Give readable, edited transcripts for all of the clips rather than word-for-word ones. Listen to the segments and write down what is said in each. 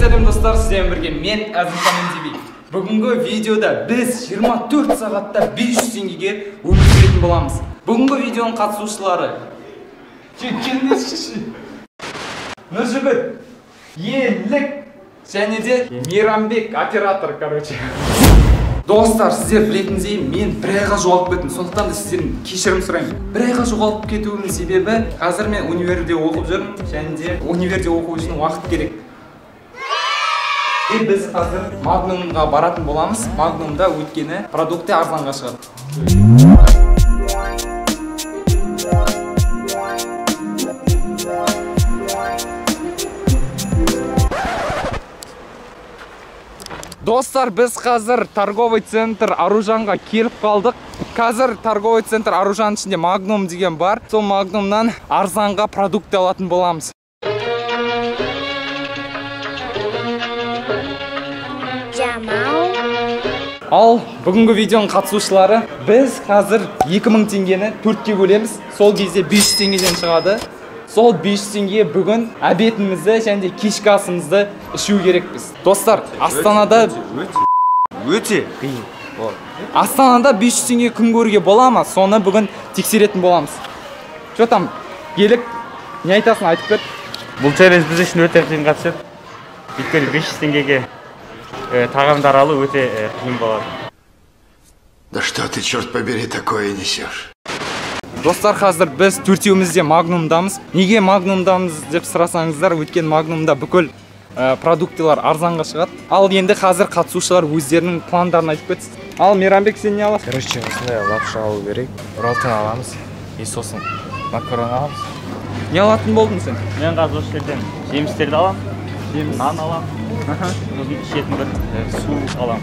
сәлем достар, сізден бірге мен Әзімхан Мендебей. Бүгінгі видеода біз 24 сағатта 500 теңгеге өмір сүретін боламыз. Бүгінгі видеоның қатысушылары Нұржігіт, Елік және де Мейрамбек, оператор, короче. Достар, сіздер білетіндей, мен бір айға жоғалып кеттім. Сондықтан да сіздерден кешірім сұраймын. Бір айға жоғалып кетуімнің себебі, қазір мен универде оқып жүрмін, және де универде оқу үшін уақыт керек. Біз қазір Магнумға баратын боламыз. Магнумда өйткені продукты арзанға шығады. Достар, біз қазір торговый центр Аружанға келіп қалдық. Қазір торговый центр Аружан ішінде Магнум деген бар. Сол Магнумнан арзанға продукты алатын боламыз. Ал бүгінгі видеоның қатысушылары, біз қазір 2000 теңгені 4-ке бөлеміз. Сол кезде 500 теңгеден шығады. Сол 500 теңге бүгін обедімізді және кешкі асымызды ішу керекпіз. Достар, Астанада өте қиын. Астанада 500 теңге күн көруге бола ма? Соны бүгін тексеретін боламыз. Что там? Елік, не айтасың, айтып кет. Бұл челлендж біз үшін өте қиын қатысады. Өйткені 500 теңгеге тағамдар алу өте қиын болады. Да что ты, черт побери, такое несешь? Достар, қазір біз төртеумізде Магнумдамыз. Неге Магнумдамыз деп сұрасаңыздар, өткен Магнумда бүкіл продуктылар арзанға шығады. Ал енді қазір қатысушылар өздерінің пландарын айтып кетсін. Ал Мейрамбек, сен не аласың? Короче, осындай лапша алу керек. Роллтон аламыз. И сосын макарон аламыз. Не алатын болдың сен? Мен қазір осы жерден жемістерді алам. Нан алам. Ішетін бір су алам.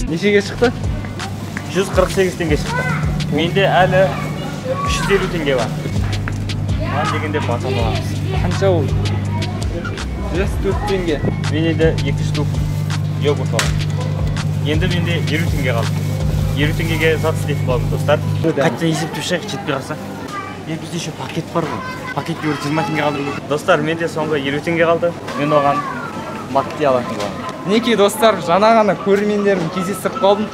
Нешеге шықты? 148 теңге шықты. Менде әлі 350 теңге бар. Нан дегенде батон аламыз. Қанша ол? 104 теңге. Менде де 2 штук йогурт алам. Енді менде 50 теңге қалды. 50 теңгеге сатыс етіп аламыз, достар. Қайтса есептеп шығайық, жетпей қалса. Бізде еще пакет бар ғой. Пакетке 20 теңге қалдыру керек. Достар, менде соңғы 50 теңге қалды. Мен оған макти алатын боламын. Неке достар, жаңа ғана көрермендерімді кездестіріп қалдым.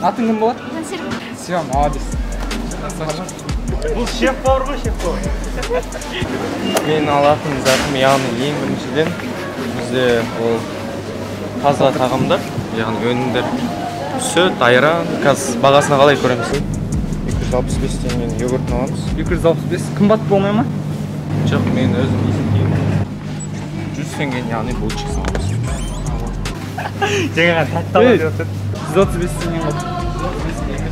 Атың кім болады? Все, молодец. Бұл шеф бар ғой, шеф бар. Мен алатын затым, яғни ең біріншіден бізде ол таза тағамдар, яғни өнімдер, сүт, айран, қазір бағасына қалай көреміз? 265 теңгені йогуртын аламыз. 265, қымбат болмай ма? Жоқ, мен өзім есептеймін. 100 теңгені, яғни булочкасын аламыз. Жаңа тәтті алам деп отыр. 135 теңге қалды.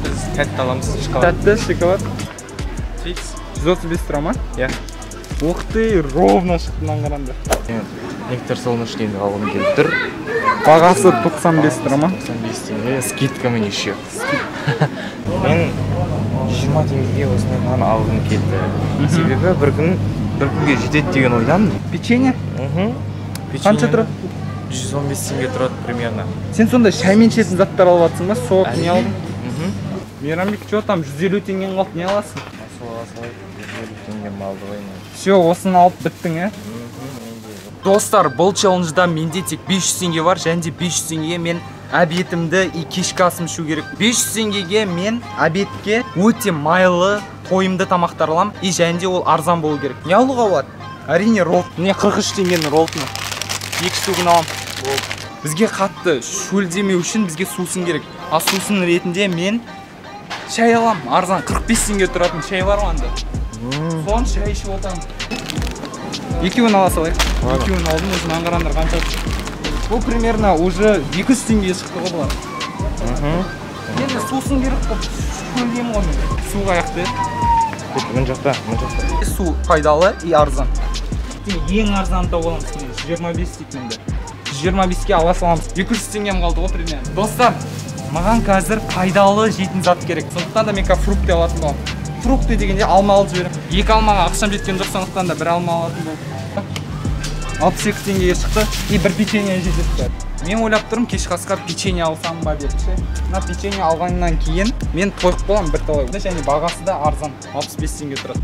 Біз тәтті аламыз, шоколад. Тәтті, шоколад. Твикс. 135 тұра ма? Иә. Ух ты, ровно шықтынан қаранды. Нектар солнышкені алғым келіп тұр. Бағасы 95 тұра ма? 95 теңге, скидкамен еще. Мен 20 теңгеге осындай нан алғым келді. Себебі бір күнге жетеді деген ойдамын. Печенье? Қанша тұрады? 115 теңге тұрады примерно. Сен сонда шаймен ішетін заттар алып жатсың ба? Соғып не алдың? Мейрамбек, что там 150 теңген қалды, не аласың? Солай 150 теңгем алды ғой мен. Все, осыны алып біттің, ә? Достар, бұл челленджда менде тек 500 теңге бар, және де 500 теңгеге мен обедімді и кешкі асым ішу керек. 500 теңгеге мен обедке өте майлы, тойымды тамақтар аламын, и және де ол арзан болу керек. Не алуға болады? Әрине ролл. Міне 43 теңгенің роллтыны. 2 штугын алам. Бізге қатты шөлдемеу үшін бізге сусын керек. А сусын ретінде мен шай алам. Арзан 45 теңге тұратын шай бар ма? Соны шай ішіп отырамын. Екеуін ала салайық. Екеуін алдым, өзін аңғарандар қанша. Бұл примерно уже 200 теңге шықты ғой бұлар. Енді сусын керек қой. Шөлдеймін ғой мен. Су қаяқты. Мын жақта. Су пайдалы и арзан. Ең арзан тауып аламыз. 125 теңге. 125-ке ала саламыз. 200 теңгем қалды ғой примерно. Достар, маған қазір пайдалы жейтін зат керек. Сондықтан да мен фрукты алатын боламын. Фрукты дегенде алма алып жіберем. 2 алмаға ақшам жеткен жоқ, сондықтан да 1 алма алатын болдым. 62 теңгеге шықты. И бір печенье жетеді. Мен ойлап тұрмын, кешкі асқа печенье алсам ба деп. Мына печенье алғаннан кейін мен тойып боламын бір талай. Және бағасы да арзан. 65 теңге тұрады.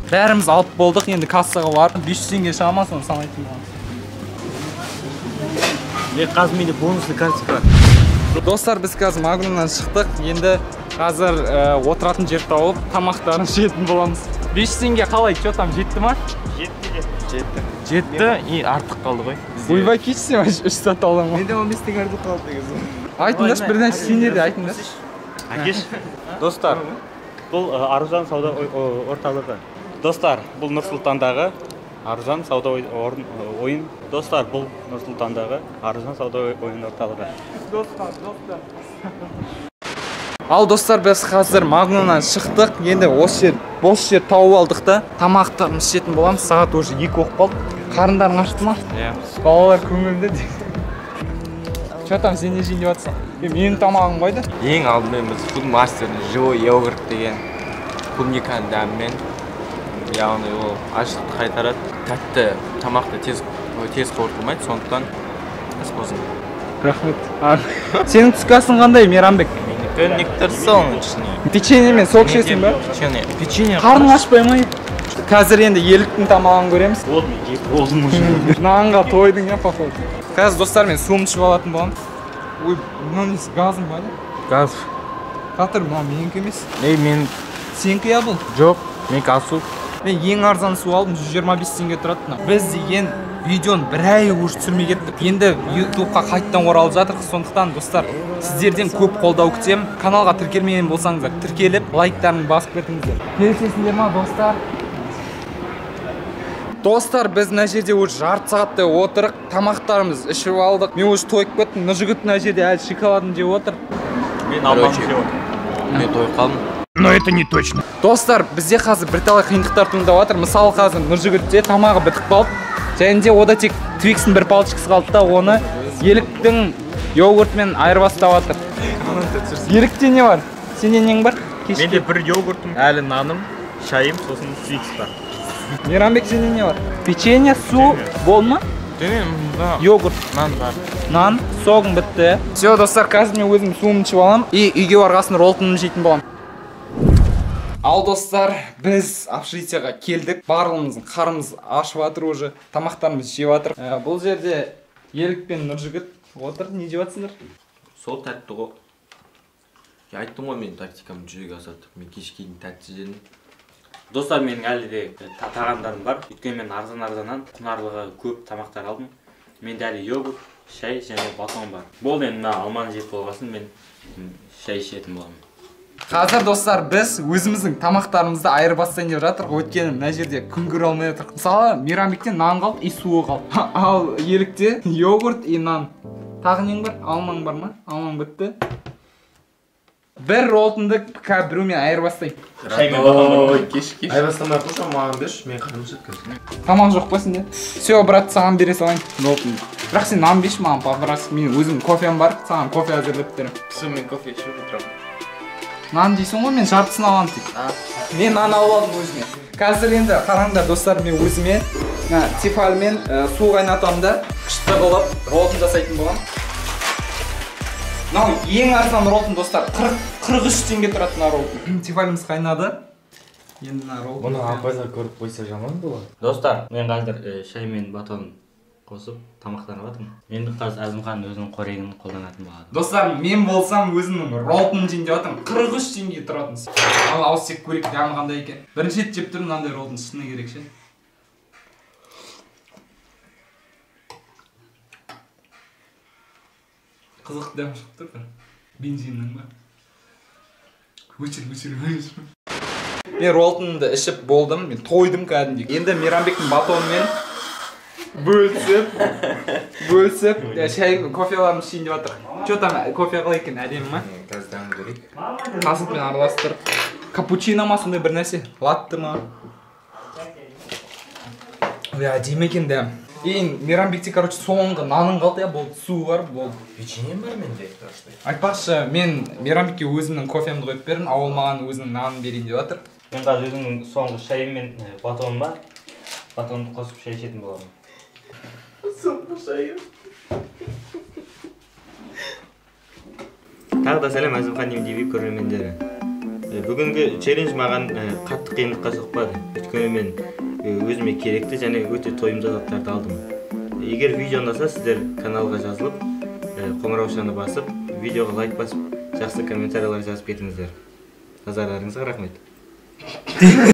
Бәріміз алып болдық, енді кассаға барып 500 теңге шыға соны санайтын боламыз. Қазір менде бонусный карточка бар. Достар, біз қазір Магнумнан шықтық. Енді қазір отыратын жер тауып, тамақтарын жейтін боламыз. 500 теңге қалай? Че там жетті ма? Жетті и артық қалды ғой. Ойбай кетсем, 3 сат аламын. Менде 15 теңге артық қалды деген. Айтыңдаршы, бір нәрсе сенде де айтыңдаршы. Әкеш. Достар, бұл Аружан сауда орталығы. Достар, бұл Нұр-Сұлтандағы Аружан сауда ойын. Достар, бұл Нұр-Сұлтандағы Аружан сауда ойын орталығы. Ал достар, біз қазір Магнумнан шықтық. Енді осы жер, бос жер тауып алдық та, тамақтарымыз ішетін боламыз. Сағат уже 2 болып қалды. Қарындарың ашты ма? Иә. Балалар көңілді. Че там сен не жейін деп жатсың? Менің тамағым қойды. Ең алдымен біз Food Master'ның живой йогурт деген клубниканың дәмімен, яғни ол аштықты қайтарады. Тәтті тамақты тез қорытылмайды, сондықтан аспозым. Рахмет. Сенің түскі асың қандай, Мейрамбек? Нектар соның ішіне. Печенье мен сок ішесің ба? Печенье. Қарның ашпай ма? Қазір енді еліктің тамағын көреміз. Болдым уже. Нанға тойдың я, походу. Қазір достар, мен суым ішіп алатын боламын. Ой, мынау несі, газым ба? Газ. Қатыр, мынау менікі емес. Мен Сенікі я бұл? жоқ, мен асу. Мен ең арзан су алдым, 125 теңге тұрады. Біз деген видеоны бір ай уже түсірмей кеттік. Енді YouTube'қа қайттан оралып жатырмыз. Сондықтан достар, сіздерден көп қолдау күтемін. Каналға тіркелмеген болсаңыздар, тіркеліп, лайктарын басып кетіңіздер. Келісесіңдер ма, достар? Достар, біз мына жерде уже жарты сағаттай отырық, тамақтарымыз ішіп алдық. Мен уже тойып кеттім. Мына жігіт мына жерде әлі шоколадын жеп отыр. Мен алманы жеп отыр. Мен тойып қалдым. Но это не точно. Достар, бізде қазір бірталай қиындықтар туындап жатыр. Мысалы қазір Нұржігітте тамағы бітіп қалды. Және де ода тек Твикстің бір палочкасы қалды да, оны еліктің йогуртымен айырбастап жатыр. Елікте не бар? Сенде нең бар? Менде бір йогуртым, әлі наным, шайым, сосын Твикс бар. Мейрамбек, сенде не бар? Печенье, су, болма? Йогурт. Нан бар. Нан, соғың бітті. Все, достар, қазір мен өзім суымды ішіп аламын и үйге барғасын роллтымды жейтін боламын. Ал достар, біз общежитиеға келдік. Барлығымыздың қарымыз ашып жатыр уже. Тамақтарымыз жеп жатыр. Бұл жерде Елік пен Нұржігіт отыр. Не жеп жатсыңдар? Сол тәтті ғой. Айттым ғой, мен тактикамды жүзеге асырдық. Мен кешке дейін тәтті жедім. Достар, менің әлі де тағамдарым бар. Өйткені мен арзан-арзаннан құнарлығы көп тамақтар алдым. Менде әлі йогурт, шай және батон бар. Болды, енді алманы жеп болғасын мен шай ішетін боламын. Қазір достар, біз өзіміздің тамақтарымызды айырбастайын деп жатыр. Өйткені мына жерде күн көре алмай жатыр. Мысалы, Мейрамбекте нан қалды и суы қалды. Ал Елікте йогурт и нан. Тағы нең бар? Алмаң бар ма? Алмаң бітті. Бір роллтымды біреумен айырбастайын. Кеш. Айырбастамай қойшы, маған берші, мен қарымыз өткізім. Тамақ жоқ па сенде? Все, брат, саған бере салайын. Бірақ сен нан беш маған, брат. Мен өзім кофем бар, саған кофе әзірлеп беремін. Все, мен кофе ішіп отырамын. Нан дейсің ғой, мен жартысын аламын тек. Мен нан алып алдым өзіме. Қазір енді қараңдар достар, мен өзіме тефальмен су қайнатамын да, күшті қылып роллтын жасайтын боламын. Мынау ең арзан роллтын достар, 43 теңге тұрады мына роллтын. Тефальіміз қайнады. Енді мына роллтын. Бұны апайлар көріп қойса жаман болады. Достар, мен қазір шай мен батон қосып тамақтанып жатырмын. Енді қазір Әзімхан өзінің қорегін қолданатын болады. Достар, мен болсам өзімнің роллтын жейін деп жатырмын. 43 теңге тұратын. Ал ауыз тек көрейік дәмі қандай екен. Бірінші рет жеп тұрмын, мынандай роллтын шыны керек ше. Қызық дәм шығып тұр бір. Бензиннің ба? Өчір. Мен роллтынды ішіп болдым, мен тойдым кәдімгідей. Енді Мейрамбектің батонымен бөлісіп, шай, кофеларын ішейін деп жатыр. Че там кофе қалай екен, әдемі ма? Қазір дәмі көрейік. Қасықпен араластырып. Капучино ма, сондай бір нәрсе? Латты ма? Әдемі екен дәм. Мейрамбекте, соңғы нанын қалды, болды, су бар, болды. Печенье бар менде? Айтпақшы, мен Мейрамбекке өзімнің кофемді қойып берін, ал маған өзінің нанын берейін деп жатыр. Мен қазір өзімнің соңғы шайым мен батоным бар. Батонды қосып шай ішетін боламын. Соңғы шайым. Тағы да сәлем Әзімхан TV көрермендері. Бүгінгі челлендж маған қатты қиындыққа соқпады. Өйткені мен өзіме керекті және өте тойымды заттарды алдым. Егер видео ұнаса, сіздер каналға жазылып, қоңыраушаны басып, видеоға лайк басып, жақсы комментариялар жазып кетіңіздер. Назарларыңызға рахмет.